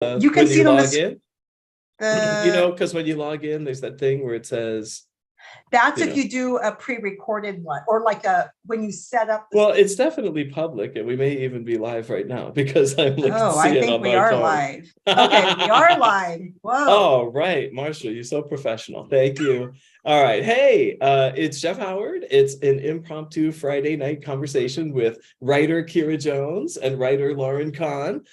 You can when see you it on log the, in, because when you log in, there's that thing where it says, that's if you do a pre-recorded one, or like when you set up. Well, it's definitely public, and we may even be live right now because I'm looking to see I it think on we my are phone. live. Okay, we are live. Whoa. Oh, right. Marshall, you're so professional. Thank you. All right. Hey, it's Jeff Howard. It's an impromptu Friday night conversation with writer Kyra Jones and writer Lauren Conn,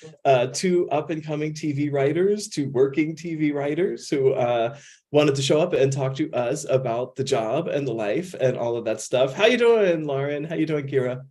two up-and-coming TV writers, two working TV writers who wanted to show up and talk to us about the job and the life and all of that stuff. How you doing, Lauren? How you doing, Kyra?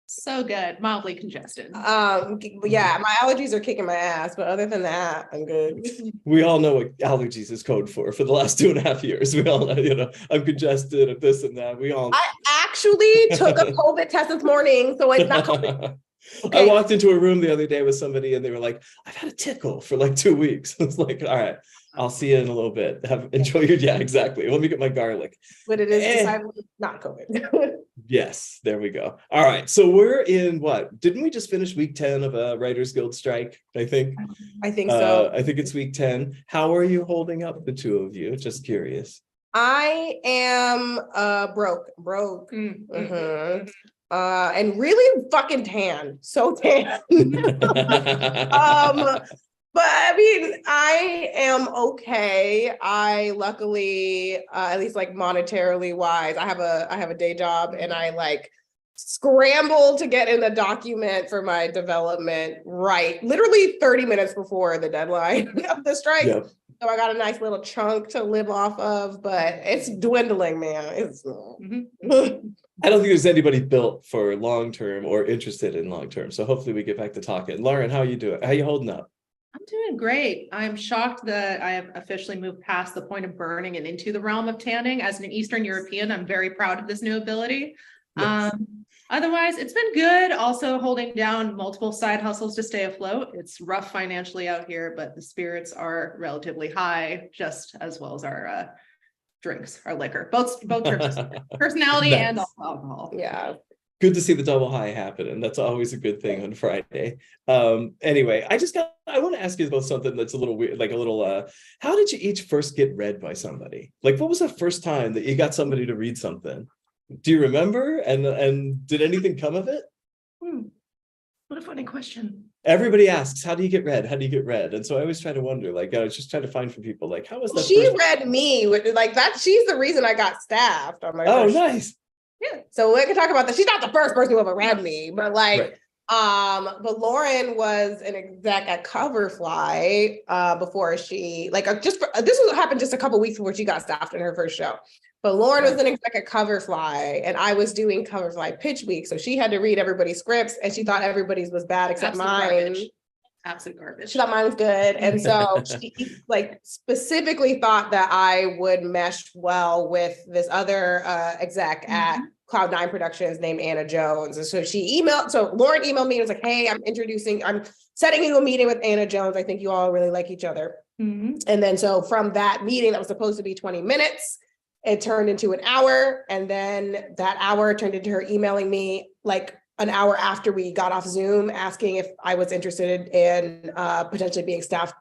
So good, mildly congested. Yeah, my allergies are kicking my ass, but other than that, I'm good. We all know what allergies is code for the last 2.5 years. We all know, I'm congested and this and that. I actually took a COVID test this morning, so it's not COVID. Okay. I walked into a room the other day with somebody and they were like, I've had a tickle for like 2 weeks. I was like, all right, I'll see you in a little bit. Enjoy your, yeah, exactly. Let me get my garlic. But it is decidedly not COVID. Yes, there we go. All right. So we're in what? Didn't we just finish week 10 of a Writers Guild strike? I think so. I think it's week 10. How are you holding up, the two of you? Just curious. I am broke. And really fucking tan. So tan. But I mean, I am okay. I luckily, at least like monetarily wise, I have a day job, and I like scramble to get in the document for my development literally 30 minutes before the deadline of the strike. Yep. So I got a nice little chunk to live off of, but it's dwindling, man. It's I don't think there's anybody built for long-term or interested in long-term. So hopefully we get back to talking. Lauren, how are you doing? How are you holding up? I'm doing great. I'm shocked that I have officially moved past the point of burning and into the realm of tanning. As an Eastern European, I'm very proud of this new ability. Yes. Otherwise, it's been good. Also holding down multiple side hustles to stay afloat. It's rough financially out here, but the spirits are relatively high, just as well as our drinks, our liquor, both terms, personality and alcohol. Yeah. Good to see the double high happening. That's always a good thing on Friday. Anyway, I want to ask you about something that's a little weird, like a little, how did you each first get read by somebody? Like, what was the first time that you got somebody to read something? Do you remember? And did anything come of it? What a funny question. Everybody asks, how do you get read? How do you get read? And so I always try to wonder, like, I was just trying to find from people, like, how was that? She read me with like that. She's the reason I got staffed on my first. Nice. Yeah. So we can talk about that. She's not the first person who ever read me, but like, but Lauren was an exec at Coverfly before she this happened just a couple weeks before she got staffed in her first show. But Lauren was an exec at Coverfly, and I was doing Coverfly pitch week. So she had to read everybody's scripts, and she thought everybody's was bad except mine. Absolute garbage. She thought mine was good. And so she like specifically thought that I would mesh well with this other exec at Cloud9 Productions named Anna Jones. And so Lauren emailed me and was like, hey, I'm setting you a meeting with Anna Jones. I think you all really like each other. And then so from that meeting that was supposed to be 20 minutes, it turned into an hour. And then that hour turned into her emailing me like an hour after we got off Zoom, asking if I was interested in potentially being staffed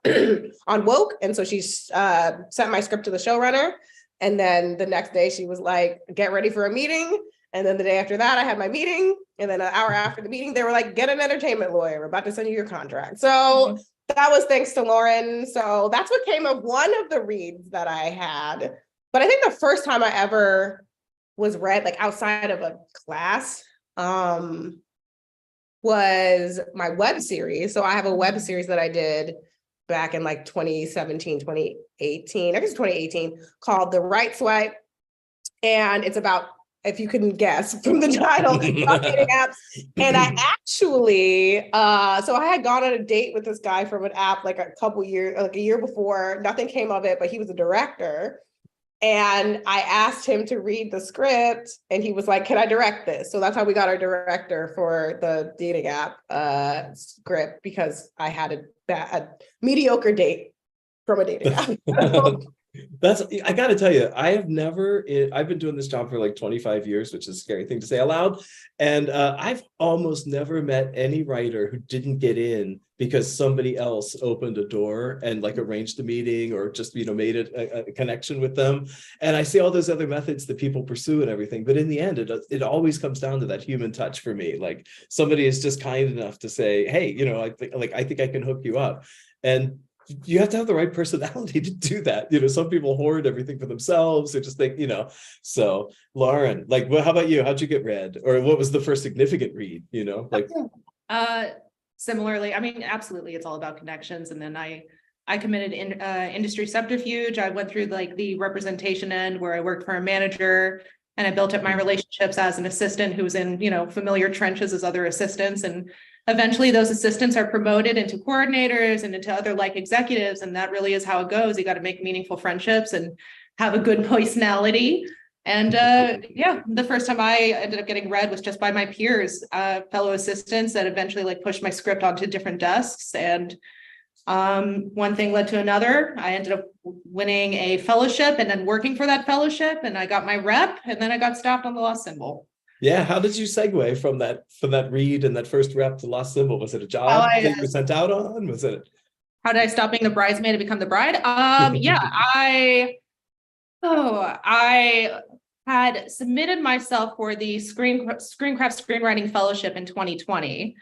on Woke. And so she sent my script to the showrunner. And then the next day she was like, get ready for a meeting. And then the day after that, I had my meeting. And then an hour after the meeting, they were like, get an entertainment lawyer. We're about to send you your contract. So that was thanks to Lauren. So that's what came of one of the reads that I had. But I think the first time I ever was read, like outside of a class, was my web series. So I have a web series that I did back in like 2017, 2018, I guess 2018, called The Right Swipe. And it's about, if you couldn't guess from the title, about dating apps. And I actually, so I had gone on a date with this guy from an app like a year before. Nothing came of it, but he was a director. And I asked him to read the script and he was like, can I direct this? So that's how we got our director for the dating app script, because I had a mediocre date from a dating app. That's, I gotta tell you, I've been doing this job for like 25 years, which is a scary thing to say aloud. And I've almost never met any writer who didn't get in because somebody else opened a door and like arranged a meeting or just, made a connection with them. And I see all those other methods that people pursue and everything, but in the end, it always comes down to that human touch for me. Like somebody is just kind enough to say, hey, I think I can hook you up. And you have to have the right personality to do that. Some people hoard everything for themselves. They just think, so Lauren, like, well, how about you? How'd you get read? Or what was the first significant read, like? Similarly, I mean, absolutely. It's all about connections. And then I committed in industry subterfuge. I went through like the representation end where I worked for a manager and I built up my relationships as an assistant who was in, familiar trenches as other assistants. And eventually those assistants are promoted into coordinators and into other like executives. And that really is how it goes. You got to make meaningful friendships and have a good personality. And the first time I ended up getting read was just by my peers, fellow assistants that eventually like pushed my script onto different desks. And one thing led to another. I ended up winning a fellowship and then working for that fellowship, and I got my rep, and then I got staffed on the Lost Symbol. Yeah, how did you segue from that read and that first rep to Lost Symbol? Was it a job that you were sent out on? Was it? How did I stop being the bridesmaid and become the bride? I had submitted myself for the Screencraft Screenwriting Fellowship in 2020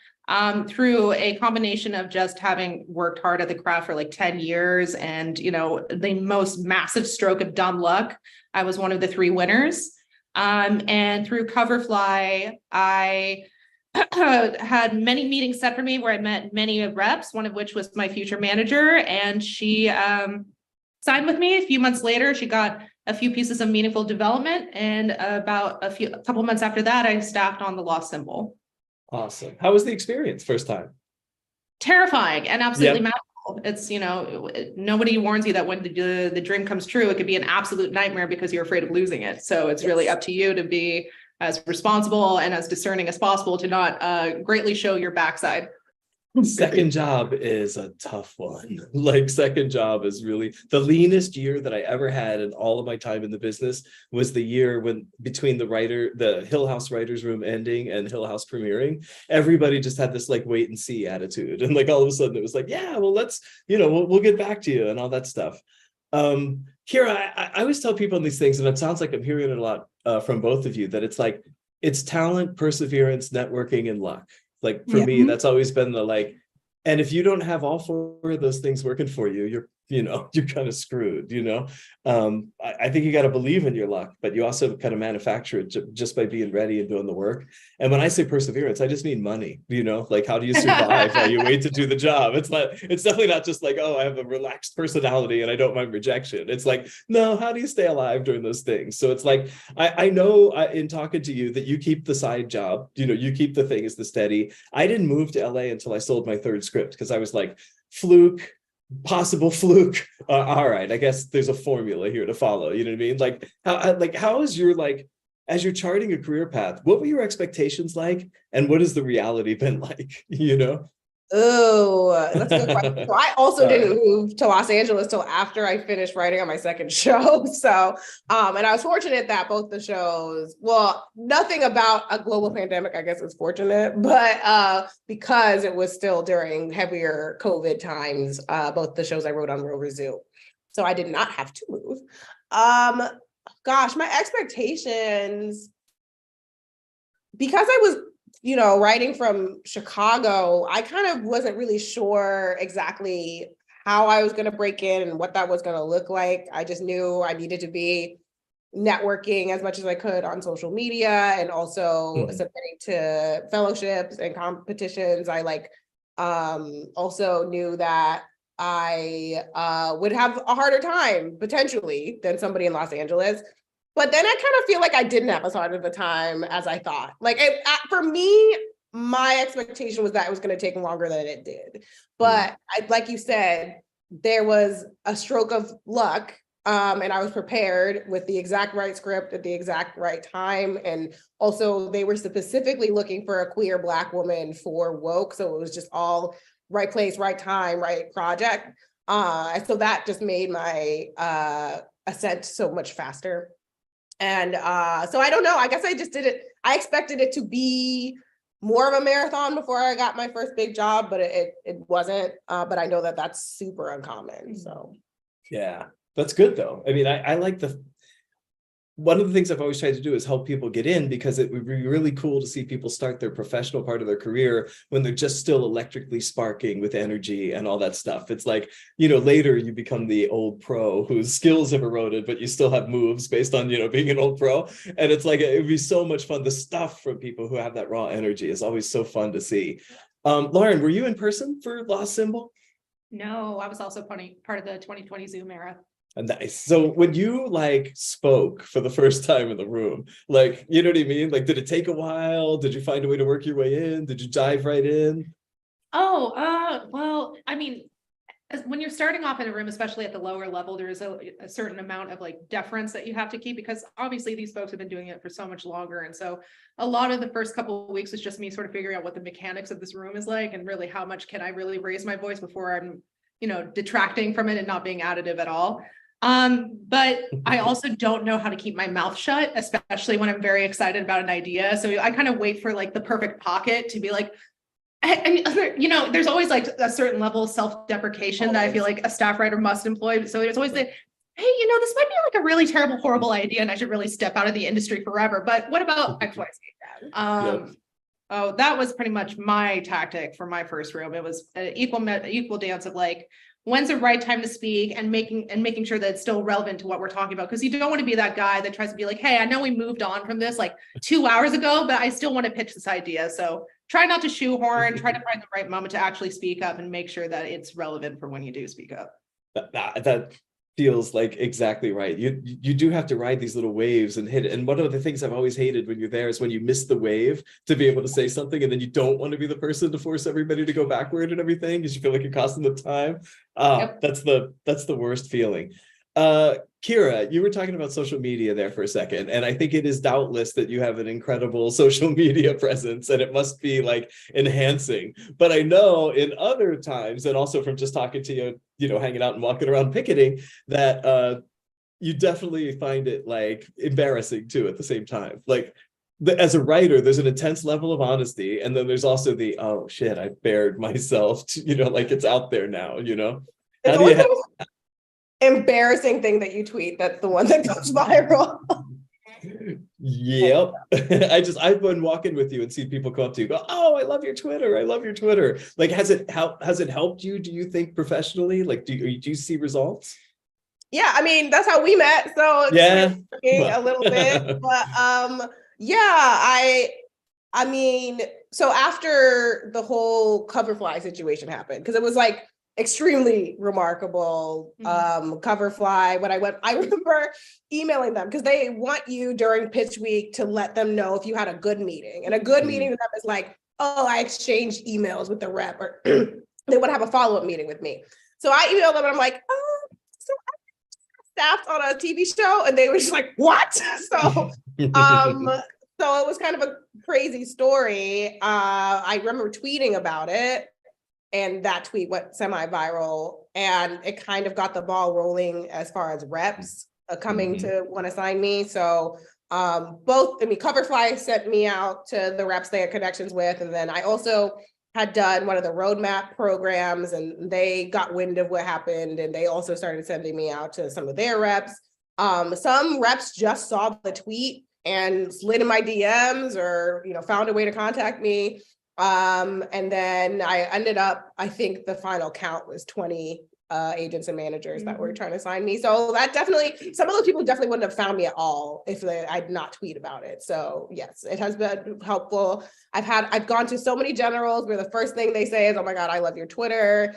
through a combination of just having worked hard at the craft for like 10 years and, the most massive stroke of dumb luck. I was one of the 3 winners. And through Coverfly, I had many meetings set for me where I met many reps, one of which was my future manager, and she signed with me. A few months later, she got a few pieces of meaningful development, and about a couple months after that, I staffed on the Lost Symbol. Awesome. How was the experience first time? Terrifying and absolutely magical. It's, nobody warns you that when the dream comes true, it could be an absolute nightmare because you're afraid of losing it. So it's really up to you to be as responsible and as discerning as possible to not greatly show your backside. Second job is a tough one. Like second job is really the leanest year that I ever had in all of my time in the business was the year when between the Hill House Writers Room ending and Hill House premiering, everybody just had this like wait and see attitude. And like all of a sudden it was like, yeah, well, let's, we'll get back to you and all that stuff. Kyra, I always tell people these things, and it sounds like I'm hearing it a lot from both of you, that it's like, it's talent, perseverance, networking, and luck. Like for me, that's always been the like, and if you don't have all 4 of those things working for you, you're kind of screwed, I think you got to believe in your luck, but you also kind of manufacture it just by being ready and doing the work. And when I say perseverance, I just mean money, like how do you survive while you wait to do the job? It's definitely not just like, oh, I have a relaxed personality and I don't mind rejection. It's like, no, how do you stay alive during those things? So it's like, I know in talking to you that you keep the side job, you keep the thing as the steady. I didn't move to LA until I sold my 3rd script because I was like, possible fluke. All right, I guess there's a formula here to follow. You know what I mean? How is your as you're charting a career path? What were your expectations like, and what has the reality been like? Oh, that's a good question. So I also didn't move to Los Angeles till after I finished writing on my 2nd show. So, and I was fortunate that both the shows, well, nothing about a global pandemic, I guess is fortunate, but because it was still during heavier COVID times, both the shows I wrote on will resume. So I did not have to move. Gosh, my expectations, because I was writing from Chicago, I kind of wasn't really sure exactly how I was going to break in and what that was going to look like. I just knew I needed to be networking as much as I could on social media and also submitting to fellowships and competitions. I also knew that I would have a harder time potentially than somebody in Los Angeles. But then I kind of feel like I didn't have as hard of a time as I thought. For me, my expectation was that it was going to take longer than it did. But like you said, there was a stroke of luck, and I was prepared with the exact right script at the exact right time. And also they were specifically looking for a queer Black woman for Woke. So it was just all right place, right time, right project. So that just made my ascent so much faster. And so I don't know, I guess I just did it. I expected it to be more of a marathon before I got my first big job, but it wasn't. But I know that that's super uncommon. So Yeah, that's good though. I mean, I like one of the things I've always tried to do is help people get in, because it would be really cool to see people start their professional part of their career when they're just still electrically sparking with energy and all that stuff. It's like, later you become the old pro whose skills have eroded, but you still have moves based on, being an old pro. And it's like, it would be so much fun. The stuff from people who have that raw energy is always so fun to see. Lauren, were you in person for Lost Symbol? No, I was also part of the 2020 Zoom era. Nice. So when you spoke for the first time in the room, you know what I mean? Did it take a while? Did you find a way to work your way in? Did you dive right in? Well, I mean, when you're starting off in a room, especially at the lower level, there is a certain amount of deference that you have to keep, because obviously these folks have been doing it for so much longer. And so a lot of the first couple of weeks was just me sort of figuring out what the mechanics of this room is like, and really how much can I really raise my voice before I'm, detracting from it and not being additive at all. But I also don't know how to keep my mouth shut, especially when I'm very excited about an idea. So I kind of wait for the perfect pocket to be and there's always a certain level of self-deprecation that I feel like a staff writer must employ. So there's always hey, this might be a really terrible, horrible idea, and I should really step out of the industry forever. But what about X, Y, Z? Yep. Oh, that was pretty much my tactic for my first room. It was an equal dance of when's the right time to speak, and making sure that it's still relevant to what we're talking about. Because you don't want to be that guy that tries to be hey, I know we moved on from this 2 hours ago, but I still want to pitch this idea. So try not to shoehorn, try to find the right moment to actually speak up, and make sure that it's relevant for when you do speak up. That feels exactly right. You do have to ride these little waves and hit it. And one of the things I've always hated when you're there is when you miss the wave to be able to say something, and then you don't want to be the person to force everybody to go backward and everything, because you feel like you're costing them time. Yep. That's the worst feeling. Kyra, you were talking about social media there for a second, and I think it is doubtless that you have an incredible social media presence, and it must be enhancing. But I know in other times, and also from just talking to you, hanging out and walking around picketing, that you definitely find it embarrassing too at the same time. As a writer, there's an intense level of honesty, and then there's also the, oh shit, I bared myself to, it's out there now, How do you embarrassing thing that you tweet, that's the one that goes viral. Yep. I've been walking with you and seen people come up to you, go, oh, I love your Twitter. Has it helped you, do you think, professionally? Do you see results? Yeah, I mean, that's how we met. So it's a little bit. But I mean, so after the whole Coverfly situation happened, because it was extremely remarkable. Coverfly, when I remember emailing them, because they want you during pitch week to let them know if you had a good meeting. And a good meeting with them is oh, I exchanged emails with the rep, or they would have a follow-up meeting with me. So I emailed them and I'm so I staffed on a TV show, and they were just what? So so it was kind of a crazy story. I remember tweeting about it, and that tweet went semi-viral, and it kind of got the ball rolling as far as reps coming to want to sign me. So Coverfly sent me out to the reps they had connections with, and then I also had done one of the roadmap programs, and they got wind of what happened, and they also started sending me out to some of their reps. Some reps just saw the tweet and slid in my DMs, or found a way to contact me. And then I ended up, I think the final count was 20 agents and managers that were trying to sign me. So that definitely, some of those people definitely wouldn't have found me at all if I'd not tweet about it. So yes, it has been helpful. I've gone to so many generals where the first thing they say is, oh my God, I love your Twitter.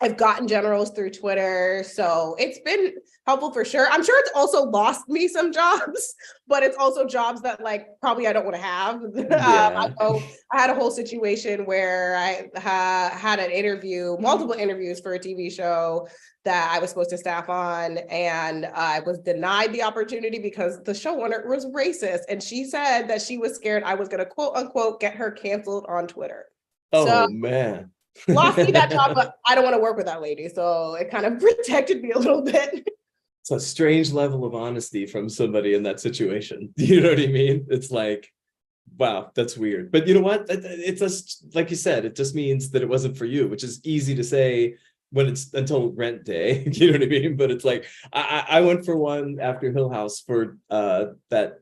I've gotten generals through Twitter, so it's been helpful for sure. I'm sure it's also lost me some jobs, but it's also jobs that probably I don't want to have. Yeah. I had a whole situation where I had an interview, multiple interviews for a TV show that I was supposed to staff on, and I was denied the opportunity because the showrunner was racist, and she said that she was scared I was going to quote unquote get her canceled on Twitter. Oh man. lost me that job, but I don't want to work with that lady. So it kind of protected me a little bit. It's a strange level of honesty from somebody in that situation. You know what I mean? It's like, wow, that's weird. But you know what? It's just, like you said, it just means that it wasn't for you, which is easy to say when it's until rent day. You know what I mean? But it's like, I went for one after Hill House for that,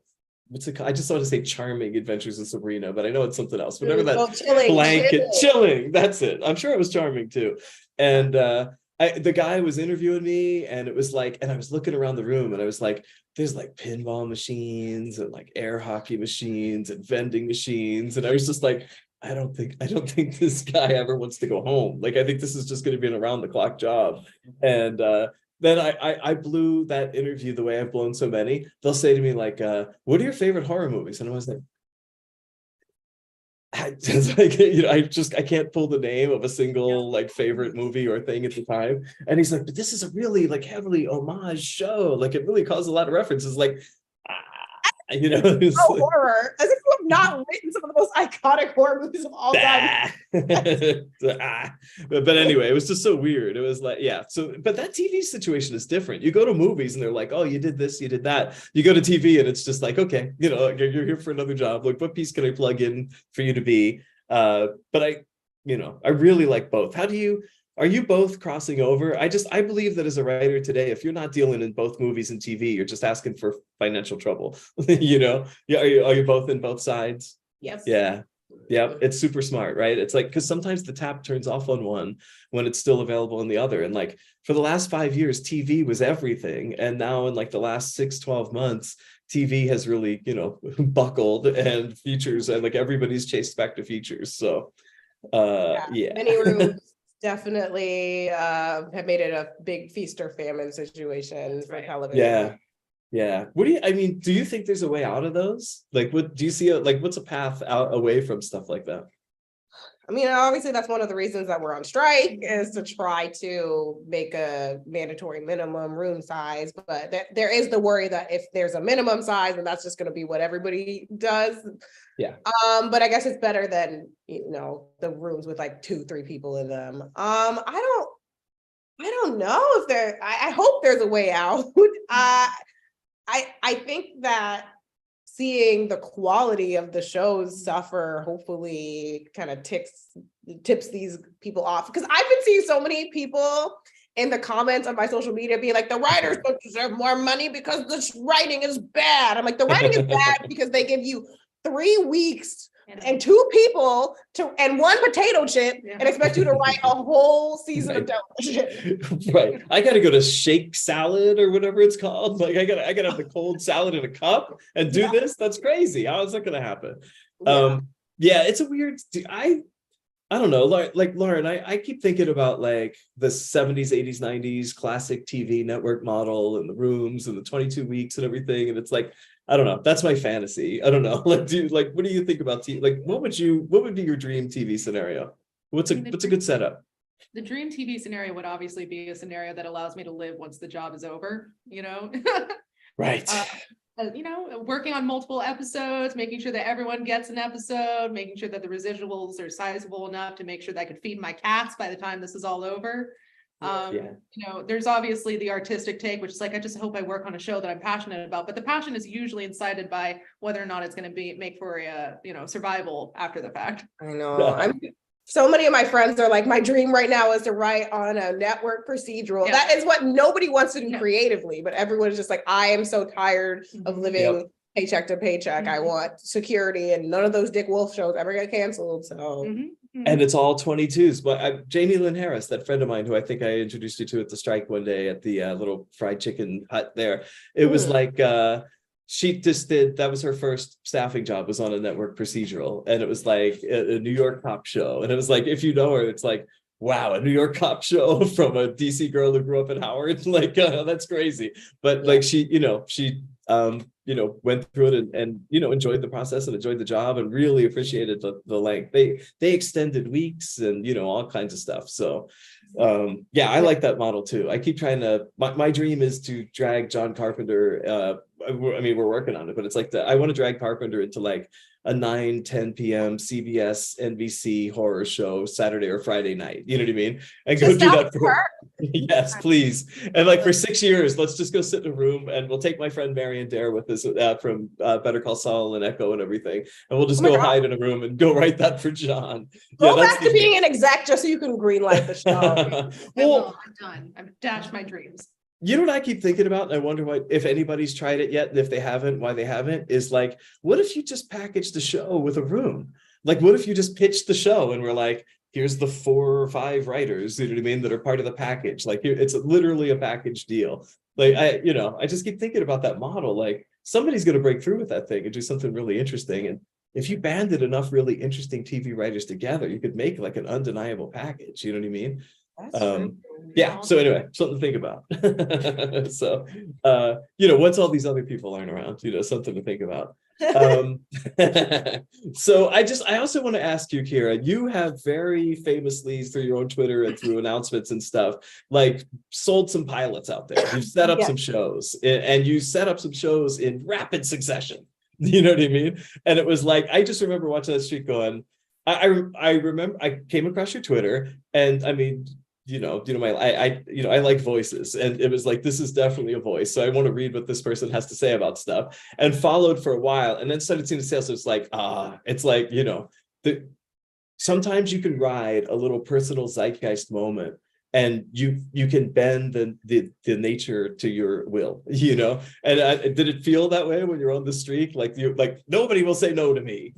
what's it called? I just want to say Charming Adventures of Sabrina, but I know it's something else. Whatever that chilling. That's it. I'm sure it was charming too. And the guy was interviewing me, and it was like, and I was looking around the room, and I was like, there's like pinball machines and like air hockey machines and vending machines. And I was just like, I don't think this guy ever wants to go home. Like, I think this is just going to be an around the clock job. And then I blew that interview the way I've blown so many. They'll say to me like, what are your favorite horror movies? And I was like, I can't pull the name of a single like favorite movie or thing at the time. And he's like, but this is a really like heavily homage show. Like, it really caused a lot of references. Like, horror, as if you have not written some of the most iconic horror movies of all time. But anyway, it was just so weird. It was like, yeah. So, but that TV situation is different. You go to movies and they're like, oh, you did this, you did that. You go to TV and it's just like, okay, you're here for another job. Like, what piece can I plug in for you to be? But I really like both. Are you both crossing over? I believe that as a writer today, if you're not dealing in both movies and TV, you're just asking for financial trouble. Yeah. Are you both in both sides? Yes. Yeah. It's super smart, right? It's like, because sometimes the tap turns off on one when it's still available in the other. And like, for the last 5 years, TV was everything. And now in like the last 6-12 months, TV has really, buckled, and features, and like everybody's chased back to features. So many rooms definitely have made it a big feast or famine situation for television. Yeah. Do you think there's a way out of those? Like, what do you see? What's a path out away from stuff like that? I mean, obviously that's one of the reasons that we're on strike, is to try to make a mandatory minimum room size. But there is the worry that if there's a minimum size, then that's just going to be what everybody does. Yeah. But I guess it's better than, the rooms with like 2-3 people in them. I don't know if I hope there's a way out. I think that seeing the quality of the shows suffer hopefully kind of tips these people off, because I've been seeing so many people in the comments on my social media being like, the writers don't deserve more money because the writing is bad. I'm like, the writing is bad because they give you 3 weeks and 2 people and 1 potato chip and expect you to write a whole season of television. Right. I gotta go to Shake Salad or whatever it's called. Like, I gotta have the cold salad in a cup and do this. That's crazy. How is that gonna happen? It's a weird. I don't know. Like Lauren, I keep thinking about like the 70s, 80s, 90s classic TV network model and the rooms and the 22 weeks and everything. And it's like, I don't know. That's my fantasy. I don't know. What do you think about TV? Like, what would be your dream TV scenario? What's a good setup? The dream TV scenario would obviously be a scenario that allows me to live once the job is over, Right. Working on multiple episodes, making sure that everyone gets an episode, making sure that the residuals are sizable enough to make sure that I could feed my cats by the time this is all over. There's obviously the artistic take, which is like, I just hope I work on a show that I'm passionate about, but the passion is usually incited by whether or not it's going to make for a survival after the fact. I know. So many of my friends are like, my dream right now is to write on a network procedural. Yeah. That is what nobody wants to do creatively, but everyone is just like, I am so tired of living paycheck to paycheck. I want security, and none of those Dick Wolf shows ever get canceled. So. And it's all 22s. But Jamie Lynn Harris, that friend of mine who I think I introduced you to at the strike one day at the little fried chicken hut there. It was like, she just that was her first staffing job, was on a network procedural. And it was like a New York cop show. And it was like, if you know her, it's like, wow, a New York cop show from a DC girl who grew up in Howard. Like, that's crazy. But like, she went through it and enjoyed the process and enjoyed the job and really appreciated the length. They extended weeks and all kinds of stuff. So yeah, I like that model too. I keep trying to, my dream is to drag John Carpenter. I mean, we're working on it, but it's like I want to drag Carpenter into like a 9-10 p.m. CBS NBC horror show Saturday or Friday night. You know what I mean? And go do that for yes, please. And like for 6 years, let's just go sit in a room and we'll take my friend Marion Dare with us from Better Call Saul and Echo and everything. And we'll just go hide in a room and go write that for John. Go back to being an exec just so you can greenlight the show. Well, I'm done. I've dashed my dreams. You know what I keep thinking about, and I wonder if anybody's tried it yet, and if they haven't, why they haven't, is like, what if you just package the show with a room? Like, what if you just pitch the show and we're like, here's the 4 or 5 writers, you know what I mean, that are part of the package. Like, it's literally a package deal. Like, I just keep thinking about that model. Like, somebody's going to break through with that thing and do something really interesting. And if you banded enough really interesting TV writers together, you could make like an undeniable package. You know what I mean? Yeah, so anyway, something to think about. So once all these other people aren't around, something to think about. So I also want to ask you, Kyra, you have very famously through your own Twitter and through announcements and stuff, like sold some pilots out there. You've set up some shows, and you set up some shows in rapid succession. You know what I mean? And it was like, I just remember watching that streak going, I remember I came across your Twitter, and I mean, I like voices, and it was like, this is definitely a voice. So I want to read what this person has to say about stuff, and followed for a while, and then started seeing the sales. So it's like, sometimes you can ride a little personal zeitgeist moment, and you can bend the nature to your will, and did it feel that way when you're on the streak? Like nobody will say no to me,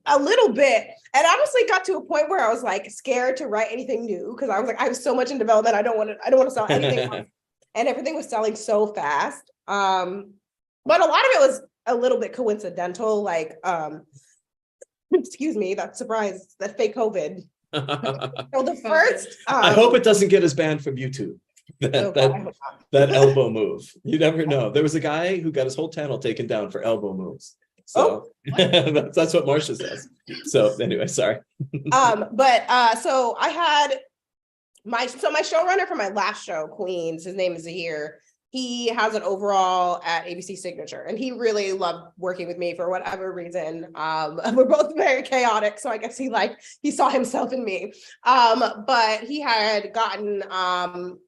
A little bit. And honestly got to a point where I was like scared to write anything new, because I was like, I have so much in development. I don't want to sell anything. And everything was selling so fast. But a lot of it was a little bit coincidental, like excuse me, that surprise, that fake COVID. So the first I hope it doesn't get us banned from YouTube. That elbow move. You never know. There was a guy who got his whole channel taken down for elbow moves. So that's what Marcia says. So anyway, sorry. So I had my showrunner for my last show, Queens, his name is Zahir. He has an overall at ABC Signature, and he really loved working with me for whatever reason. We're both very chaotic, so I guess he saw himself in me. But he had gotten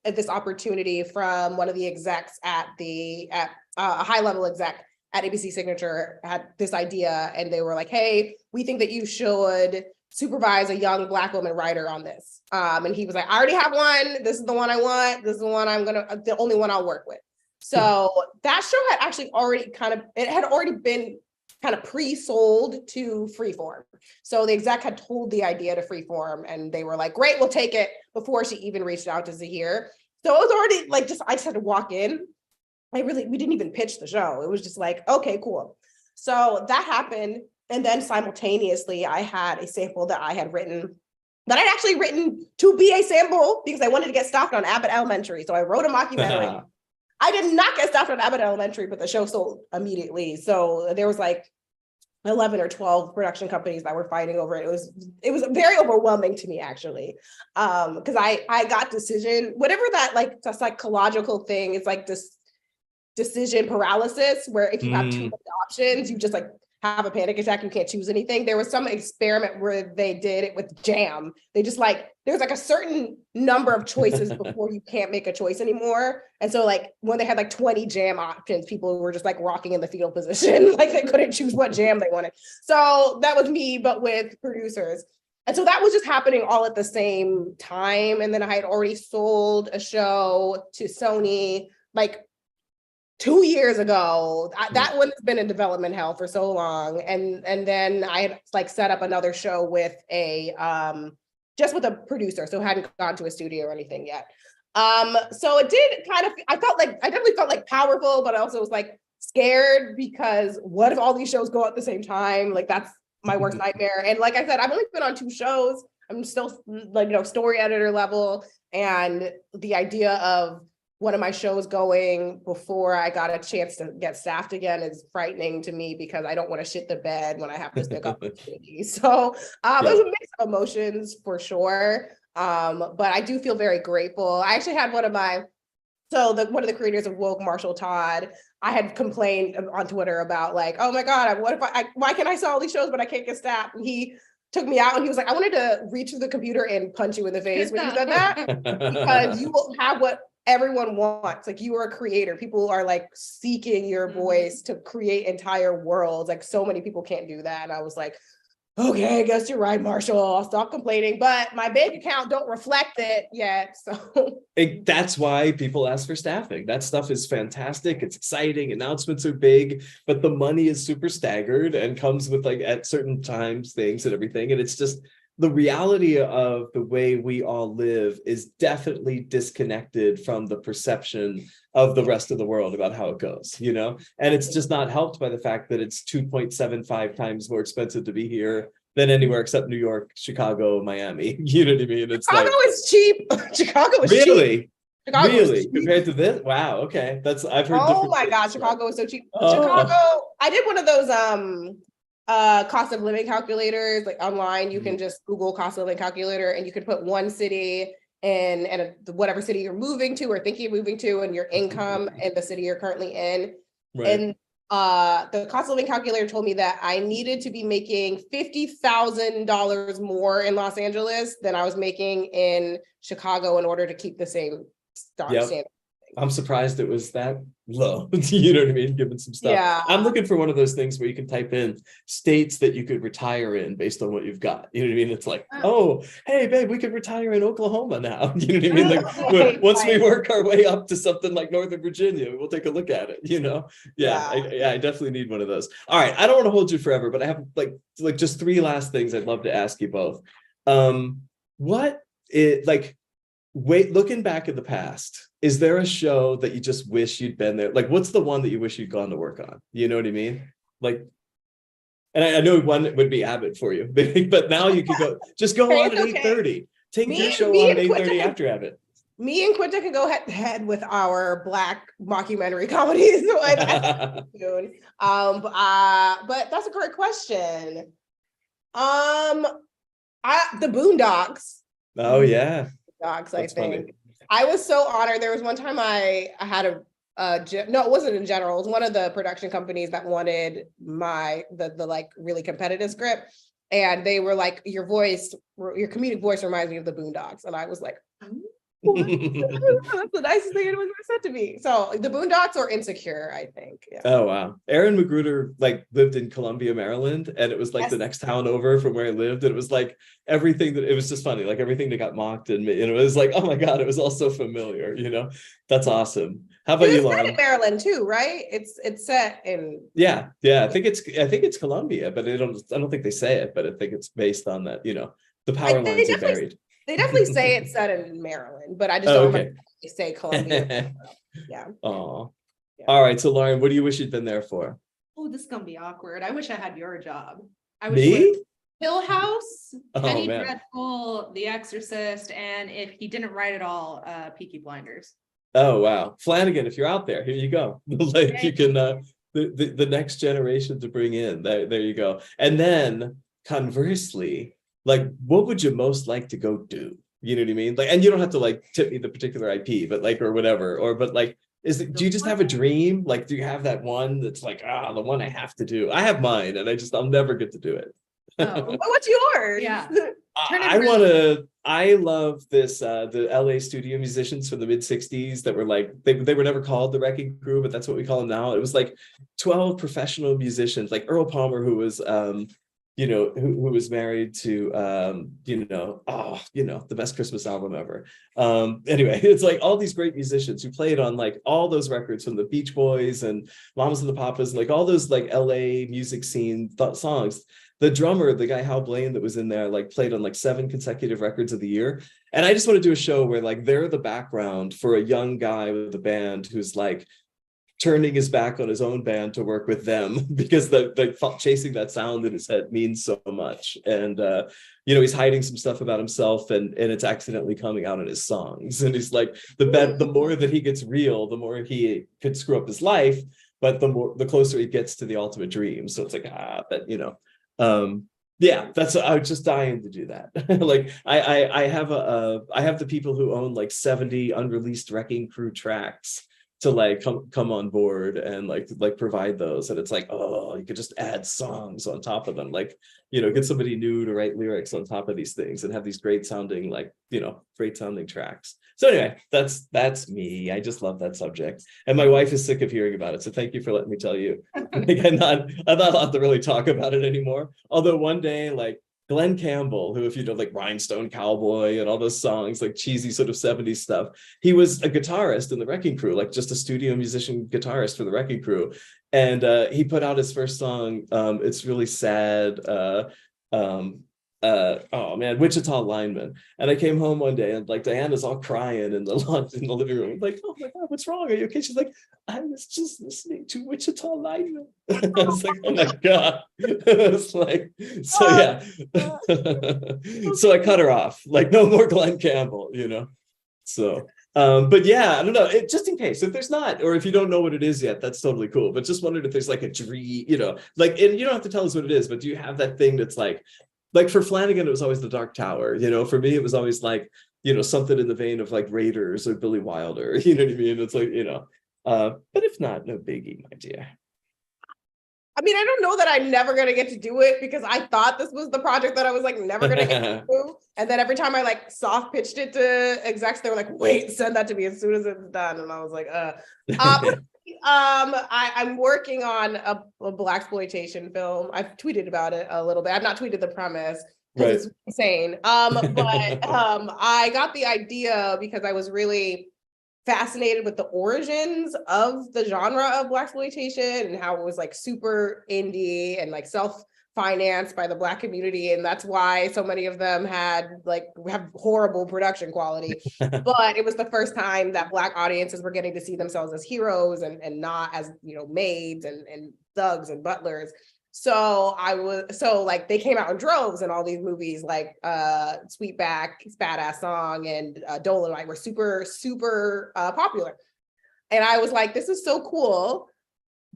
this opportunity from one of the execs at a high level exec at ABC Signature, had this idea, and they were like, hey, we think that you should supervise a young Black woman writer on this. And he was like, I already have one. This is the one I want. This is the one the only one I'll work with. So that show had actually already been kind of pre-sold to Freeform. So the exec had told the idea to Freeform, and they were like, great, we'll take it, before she even reached out to Zahir. So it was already like, I just had to walk in. We didn't even pitch the show. It was just like, okay, cool. So that happened. And then simultaneously, I had a sample that I had written, that I'd actually written to be a sample because I wanted to get stopped on Abbott Elementary. So I wrote a mockumentary. I did not get stopped on Abbott Elementary, but the show sold immediately. So there was like 11 or 12 production companies that were fighting over it. It was very overwhelming to me, actually, because I got decision, whatever that like the psychological thing is, like this decision paralysis, where if you have too many options, you just like have a panic attack, you can't choose anything. There was some experiment where they did it with jam. They just like, there's like a certain number of choices before you can't make a choice anymore. And so like when they had like 20 jam options, people were just like rocking in the fetal position, like they couldn't choose what jam they wanted. So that was me, but with producers. And so that was just happening all at the same time. And then I had already sold a show to Sony, like 2 years ago. That one has been in development hell for so long. And then I had like set up another show with just with a producer, so hadn't gone to a studio or anything yet. So it did kind of, I definitely felt like powerful, but I also was like scared, because what if all these shows go at the same time? Like that's my worst nightmare. And like I said, I've only been on 2 shows. I'm still like, story editor level. And the idea of one of my shows going before I got a chance to get staffed again is frightening to me because I don't want to shit the bed when I have to stick up opportunities. So it was a mix of emotions for sure. But I do feel very grateful. I actually had one of the creators of Woke, Marshall Todd, I had complained on Twitter about like, oh my God, why can't I sell all these shows, but I can't get staffed? And he took me out and he was like, I wanted to reach to the computer and punch you in the face when you said that, because you will have what everyone wants. Like, you are a creator. People are like seeking your voice to create entire worlds. Like, so many people can't do that. And I was like, okay, I guess you're right, Marshall. I'll stop complaining, but my bank account don't reflect it yet. So that's why people ask for staffing. That stuff is fantastic. It's exciting. Announcements are big, but the money is super staggered and comes with like at certain times things and everything. And it's just the reality of the way we all live is definitely disconnected from the perception of the rest of the world about how it goes, you know? And it's just not helped by the fact that it's 2.75 times more expensive to be here than anywhere except New York, Chicago, Miami. You know what I mean? It's Chicago is cheap. Chicago is cheap. Really? Chicago Really? cheap. Compared to this? Wow, okay. I've heard Oh my things, God, right? Chicago is so cheap. Oh. Chicago, I did one of those cost of living calculators, like online. You can just Google cost of living calculator and you can put one city and whatever city you're moving to or thinking of moving to, and your income and the city you're currently in. Right. And the cost of living calculator told me that I needed to be making $50,000 more in Los Angeles than I was making in Chicago in order to keep the same standard. I'm surprised it was that low. You know what I mean? Given some stuff. Yeah. I'm looking for one of those things where you can type in states that you could retire in based on what you've got. You know what I mean? It's like, oh, hey, babe, we could retire in Oklahoma now. You know what I mean? Like, once we work our way up to something like Northern Virginia, we'll take a look at it, you know? Yeah. I definitely need one of those. All right. I don't want to hold you forever, but I have like just three last things I'd love to ask you both. Looking back at the past, is there a show that you just wish you'd been there? Like, what's the one that you wish you'd gone to work on? You know what I mean? Like, and I know one would be Abbott for you, but now you could go on at 8:30. Take your show on at 8:30 after Abbott. Me and Quinta can go head to head with our Black mockumentary comedies. Soon. But that's a great question. The Boondocks. Oh yeah. Dogs, That's I think. funny. I was so honored. There was one time I had no, it wasn't in general. It was one of the production companies that wanted the like really competitive script. And they were like, your comedic voice reminds me of the Boondocks. And I was like, that's the nicest thing anyone ever said to me. So the Boondocks or Insecure, I think. Yeah. Oh wow. Aaron Magruder lived in Columbia, Maryland, and it was like the next town over from where I lived. And it was like everything it was just funny, like everything that got mocked and it was like, oh my God, it was all so familiar, you know? That's awesome. How about you, Lauren? It's set in Maryland too, right? It's set in Yeah. I think it's Columbia, but I don't think they say it, but I think it's based on that, you know, the power lines are buried. They definitely say it's set in Maryland, but I just don't remember they say Columbia. Yeah. Oh. All right. So Lauren, what do you wish you'd been there for? Oh, this is gonna be awkward. I wish I had your job. I Me? wish Hill House, Oh, Penny man. Dreadful, The Exorcist, and if he didn't write it all, Peaky Blinders. Oh wow. Flanagan, if you're out there, here you go. Like you can the next generation to bring in. There you go. And then conversely, like, what would you most like to go do? You know what I mean? Like, and you don't have to like tip me the particular IP, but like, or whatever, but like, do you just have a dream? Like, do you have that one that's like, the one I have to do? I have mine and I'll never get to do it. Oh. What's yours? Yeah. I love this, the LA studio musicians from the mid 60s that were like, they were never called the Wrecking Crew, but that's what we call them now. It was like 12 professional musicians, like Earl Palmer, who was, who was married to, the best Christmas album ever. Anyway, it's like all these great musicians who played on like all those records from the Beach Boys and Mamas and the Papas, and like all those like LA music scene songs. The drummer, the guy Hal Blaine that was in there, like played on like 7 consecutive records of the year. And I just want to do a show where like they're the background for a young guy with a band who's like turning his back on his own band to work with them because chasing that sound in his head means so much. And he's hiding some stuff about himself, and it's accidentally coming out in his songs. And he's like, the more that he gets real, the more he could screw up his life, but the closer he gets to the ultimate dream. So it's like, I was just dying to do that. Like I have the people who own like 70 unreleased Wrecking Crew tracks to like come on board and like provide those. And it's like, oh, you could just add songs on top of them, like, get somebody new to write lyrics on top of these things and have these great sounding tracks. So anyway, that's me. I just love that subject, and my wife is sick of hearing about it, so thank you for letting me tell you. Like, I'm not allowed to really talk about it anymore, although one day, like, Glenn Campbell, who, if you know, like Rhinestone Cowboy and all those songs, like cheesy sort of 70s stuff, he was a guitarist in the Wrecking Crew, like just a studio musician guitarist for the Wrecking Crew. And he put out his first song. It's really sad. Wichita Lineman. And I came home one day and like Diana's all crying in the living room. I'm like, oh my God, what's wrong? Are you okay? She's like, I was just listening to Wichita Lineman. I was like, oh my God. It's like, so yeah. So I cut her off, like, no more Glenn Campbell, So but yeah, I don't know, just in case, if there's not, or if you don't know what it is yet, that's totally cool. But just wondered if there's like a dream, like, and you don't have to tell us what it is, but do you have that thing that's like for Flanagan, it was always The Dark Tower. For me, it was always like, something in the vein of like Raiders or Billy Wilder. You know what I mean? It's like, but if not, no biggie, my dear. I mean, I don't know that I'm never going to get to do it, because I thought this was the project that I was like never going to get to do. And then every time I like soft pitched it to execs, they were like, wait, send that to me as soon as it's done. And I was like, I'm working on a blaxploitation film. I've tweeted about it a little bit. I've not tweeted the premise because it's insane. But I got the idea because I was really fascinated with the origins of the genre of blaxploitation and how it was like super indie and like self-financed by the Black community, and that's why so many of them have horrible production quality. But it was the first time that Black audiences were getting to see themselves as heroes and not as maids and thugs and butlers. So they came out in droves, and all these movies like Sweetback's Badass Song and Dolomite were super, super popular. And I was like, this is so cool.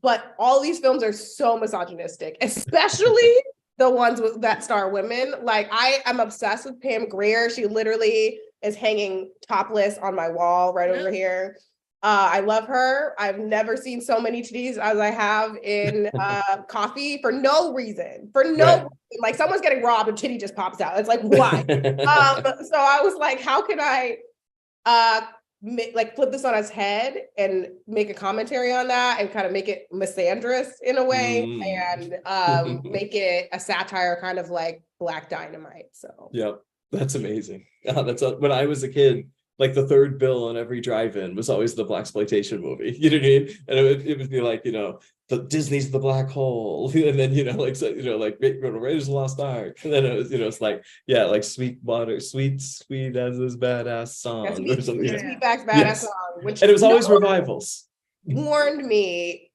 But all these films are so misogynistic, especially the ones that star women. Like, I am obsessed with Pam Grier. She literally is hanging topless on my wall right over here. I love her. I've never seen so many titties as I have in Coffee for no reason. Reason. Like, someone's getting robbed and titty just pops out. It's like, why? So I was like, how can I flip this on its head and make a commentary on that and kind of make it misandrous in a way and make it a satire, kind of like Black Dynamite. So yep, that's amazing. When I was a kid, like the third bill on every drive-in was always the blaxploitation movie. You know what I mean? And it would be like, the Disney's The Black Hole, and then Raiders of the Lost Ark, and then it was it's like, yeah, like sweet as this badass song, or something. Sweetback's Badass Song, which, and it was always revivals. Warned me,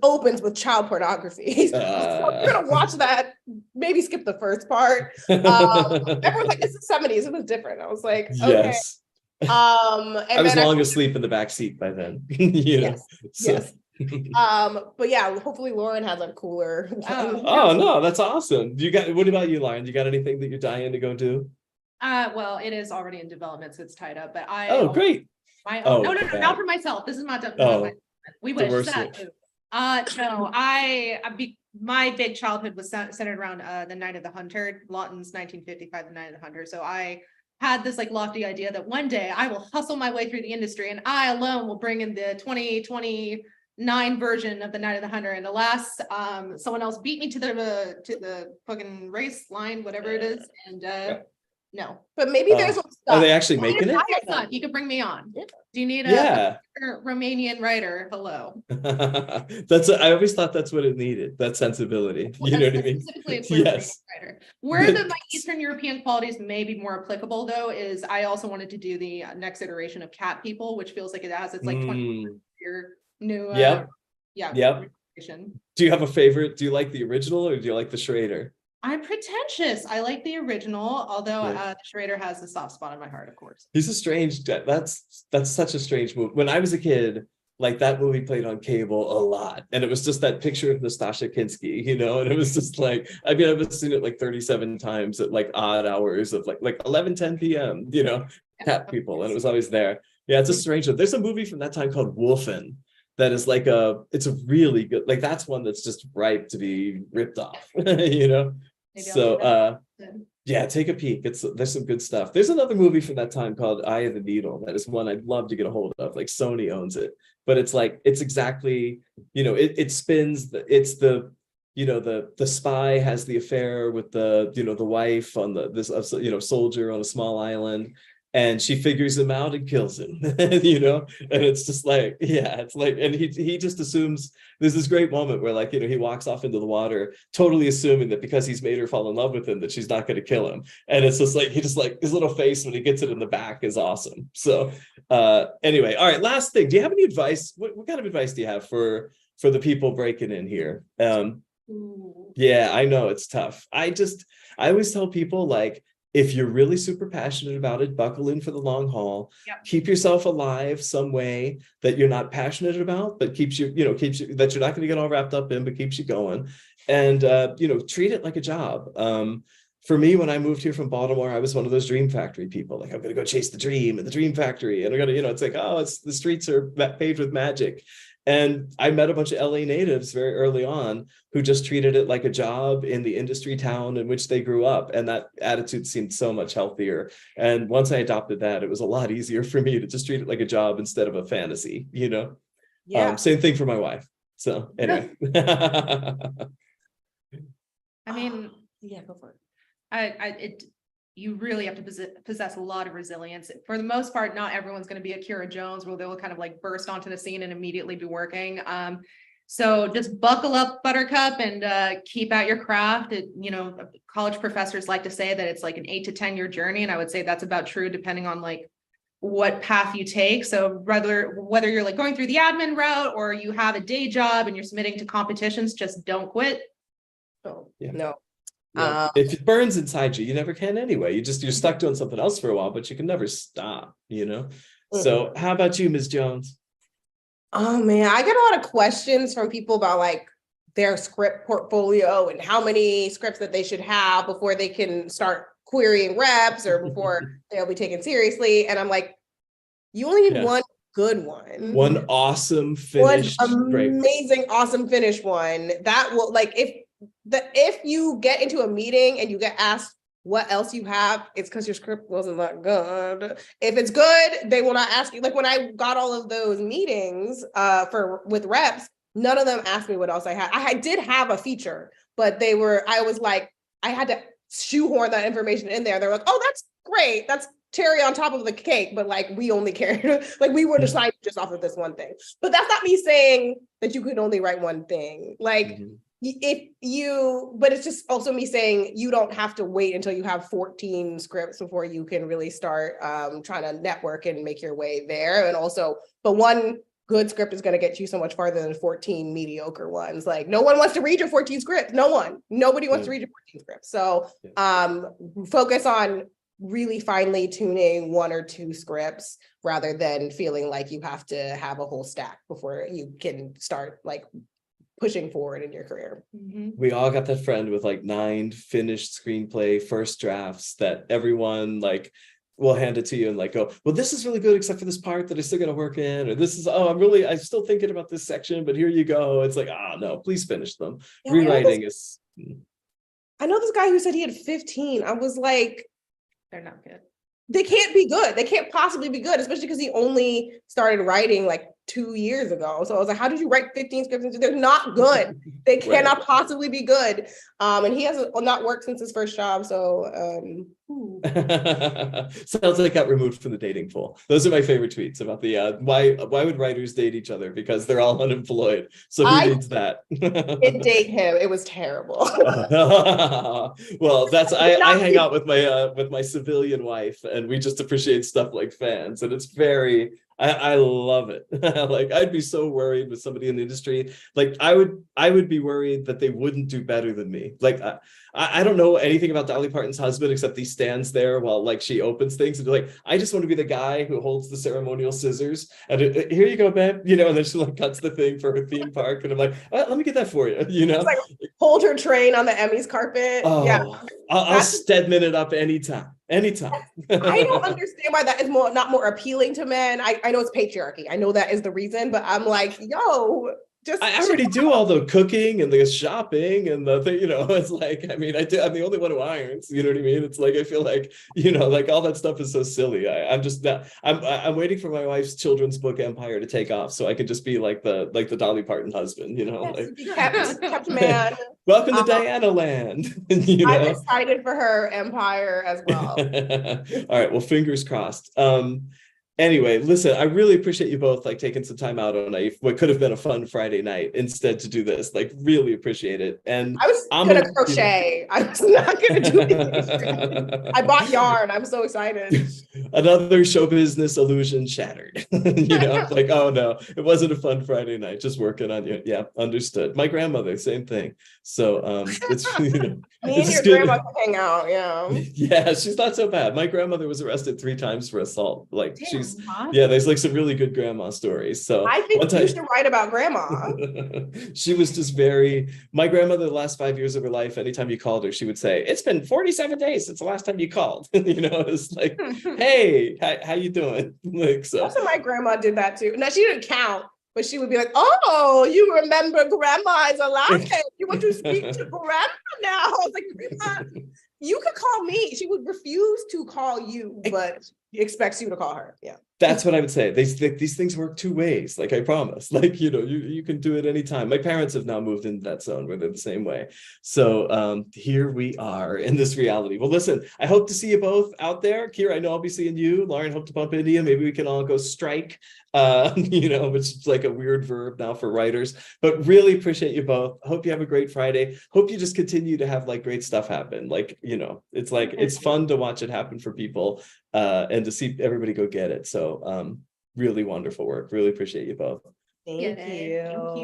opens with child pornography. So we're gonna watch that, maybe skip the first part. Everyone's like, it's the 70s, it was different. I was like, okay. Yes. I was long asleep in the back seat by then. Yes. But yeah, hopefully Lauren has a cooler one. Oh no, that's awesome. What about you, Lauren? You got anything that you're dying to go do? Well, it is already in development, so it's tied up. But Great. My own, no, not for myself. This is not done. We wish that. No, my big childhood was centered around the Night of the Hunter, Lawton's 1955, The Night of the Hunter. So I had this like lofty idea that one day I will hustle my way through the industry and I alone will bring in the 2029 version of The Night of the Hunter. And alas, someone else beat me to the fucking race line, whatever it is. And no, but maybe there's are they actually making it? You could bring me on. Yeah. Do you need a Romanian writer? Hello. I always thought that's what it needed, that sensibility. Well, you know what I mean? Yes. Where my Eastern European qualities may be more applicable, though, is I also wanted to do the next iteration of Cat People, which feels like it has its like 20 year new, Yep. yeah. Yep. recreation. Do you have a favorite? Do you like the original or do you like the Schrader? I'm pretentious. I like the original, although Yeah. the Schrader has a soft spot in my heart, of course. He's a strange, that's such a strange movie. When I was a kid, like that movie played on cable a lot. And it was just that picture of Nastasha Kinski, you know, and it was just like, I mean, I've seen it like 37 times at like odd hours of like 11, 10 p.m., you know, cat people. And it was always there. Yeah, it's a strange one. There's a movie from that time called Wolfen that is like it's a really good, like that's one that's just ripe to be ripped off, you know? Maybe I'll So, give that a- yeah, take a peek. There's some good stuff. There's another movie from that time called Eye of the Needle. That is one I'd love to get a hold of. Like Sony owns it, but it's like it's exactly, you know, it spins. It's the, you know, the spy has the affair with the, you know, the wife on this you know, soldier on a small island, and she figures him out and kills him. You know, and it's just like, yeah, it's like, and he just assumes. There's this great moment where, like, you know, he walks off into the water, totally assuming that because he's made her fall in love with him, that she's not going to kill him. And it's just like, he just like his little face when he gets it in the back is awesome. So anyway, all right, last thing. Do you have any advice? What kind of advice do you have for the people breaking in here? Yeah, I know it's tough. I always tell people, like, if you're really super passionate about it, buckle in for the long haul. Yep. Keep yourself alive some way that you're not passionate about, but keeps you, that you're not going to get all wrapped up in, but keeps you going. And, you know, treat it like a job. For me, when I moved here from Baltimore, I was one of those dream factory people. Like, I'm going to go chase the dream in the dream factory. And I'm going to, you know, it's like, oh, the streets are paved with magic. And I met a bunch of LA natives very early on who just treated it like a job in the industry town in which they grew up. And that attitude seemed so much healthier. And once I adopted that, it was a lot easier for me to just treat it like a job instead of a fantasy, you know? Yeah. Same thing for my wife. So anyway. I mean, Yeah, go for it. You really have to possess a lot of resilience. For the most part, not everyone's going to be a Kyra Jones where they'll kind of like burst onto the scene and immediately be working. So just buckle up, Buttercup, and keep at your craft. You know, college professors like to say that it's like an 8 to 10 year journey, and I would say that's about true depending on like what path you take. So whether you're like going through the admin route or you have a day job and you're submitting to competitions, just don't quit. Oh, Yeah. no. Yeah. If it burns inside you, you never can anyway. You're stuck doing something else for a while, but you can never stop, you know? So how about you, Ms. Jones? Oh man, I get a lot of questions from people about like their script portfolio and how many scripts that they should have before they can start querying reps or before they'll be taken seriously. And I'm like, you only need one good one. One awesome finished, amazing, awesome finished one. That will, like, if you get into a meeting and you get asked what else you have, it's because your script wasn't that good. If it's good, they will not ask you. Like when I got all of those meetings with reps, none of them asked me what else I had. I did have a feature, but I was like, I had to shoehorn that information in there. They're like, oh, that's great. That's cherry on top of the cake, but like we only cared, like we were deciding just off of this one thing. But that's not me saying that you could only write one thing. Like but it's just also me saying you don't have to wait until you have 14 scripts before you can really start trying to network and make your way there. And also, but one good script is going to get you so much farther than 14 mediocre ones. Like no one wants to read your 14 scripts. Nobody wants to read your 14 scripts. So focus on really finely tuning 1 or 2 scripts rather than feeling like you have to have a whole stack before you can start like pushing forward in your career. We all got that friend with like 9 finished screenplay first drafts that everyone like will hand it to you and like go, well, this is really good except for this part that I still got to work in, or this is, I'm still thinking about this section, but here you go. It's like, no, please finish them. Yeah, rewriting is. I know this guy who said he had 15. I was like, they're not good. They can't be good. They can't possibly be good, especially because he only started writing like 2 years ago. So I was like, how did you write 15 scripts? They're not good. They cannot possibly be good. And he has not worked since his first job. So Ooh. Sounds like got removed from the dating pool. Those are my favorite tweets about the why would writers date each other? Because they're all unemployed. So who I needs that? did date him. It was terrible. Well, that's I hang out with my civilian wife, and we just appreciate stuff like fans, and it's very I love it. Like I'd be so worried with somebody in the industry. Like I would be worried that they wouldn't do better than me. Like I don't know anything about Dolly Parton's husband except he stands there while like she opens things and be like, I just want to be the guy who holds the ceremonial scissors and here you go, babe. You know, and then she like cuts the thing for her theme park, and I'm like, let me get that for you. You know, It's like hold her train on the Emmys carpet. Oh, Yeah, I'll Stedman it up anytime. Anytime. I don't understand why that is not more appealing to men. I know it's patriarchy. I know that is the reason, but I'm like, yo, just I already do all the cooking and the shopping and the thing, you know, it's like, I mean, I'm the only one who irons, you know what I mean? It's like, I feel like, you know, like all that stuff is so silly. I'm just not, I'm waiting for my wife's children's book empire to take off so I could just be like the Dolly Parton husband, you know, yes, kept man. Welcome to Diana land. You know? I'm excited for her empire as well. All right, well, fingers crossed. Anyway, listen, I really appreciate you both like taking some time out on what could have been a fun Friday night instead to do this. Like, really appreciate it. And I was gonna crochet. I was not gonna do anything. I bought yarn. I'm so excited. Another show business illusion shattered. You know, like, oh no, it wasn't a fun Friday night. Just working on you. Yeah, understood. My grandmother, same thing. So it's you know, me and your grandma can hang out. Yeah. Yeah, she's not so bad. My grandmother was arrested 3 times for assault. Like Damn, yeah, there's like some really good grandma stories. So I think you should write about grandma. She was just my grandmother, the last 5 years of her life, anytime you called her, she would say, it's been 47 days since the last time you called. You know, it's like, hey, how you doing? Like, so also my grandma did that too. Now she didn't count, but she would be like, oh, you remember grandma is alive. You want to speak to grandma now? I was like, grandma, you could call me. She would refuse to call you, but expects you to call her. Yeah. That's what I would say. These things work 2 ways. Like I promise, like, you know, you can do it anytime. My parents have now moved into that zone where they're the same way. So here we are in this reality. Well, listen, I hope to see you both out there. Kyra, I know I'll be seeing you. Lauren, hope to bump into you. Maybe we can all go strike, you know, which is like a weird verb now for writers, but really appreciate you both. Hope you have a great Friday. Hope you just continue to have like great stuff happen. Like, you know, it's like, it's fun to watch it happen for people and to see everybody go get it. So really wonderful work. Really appreciate you both. Thank you.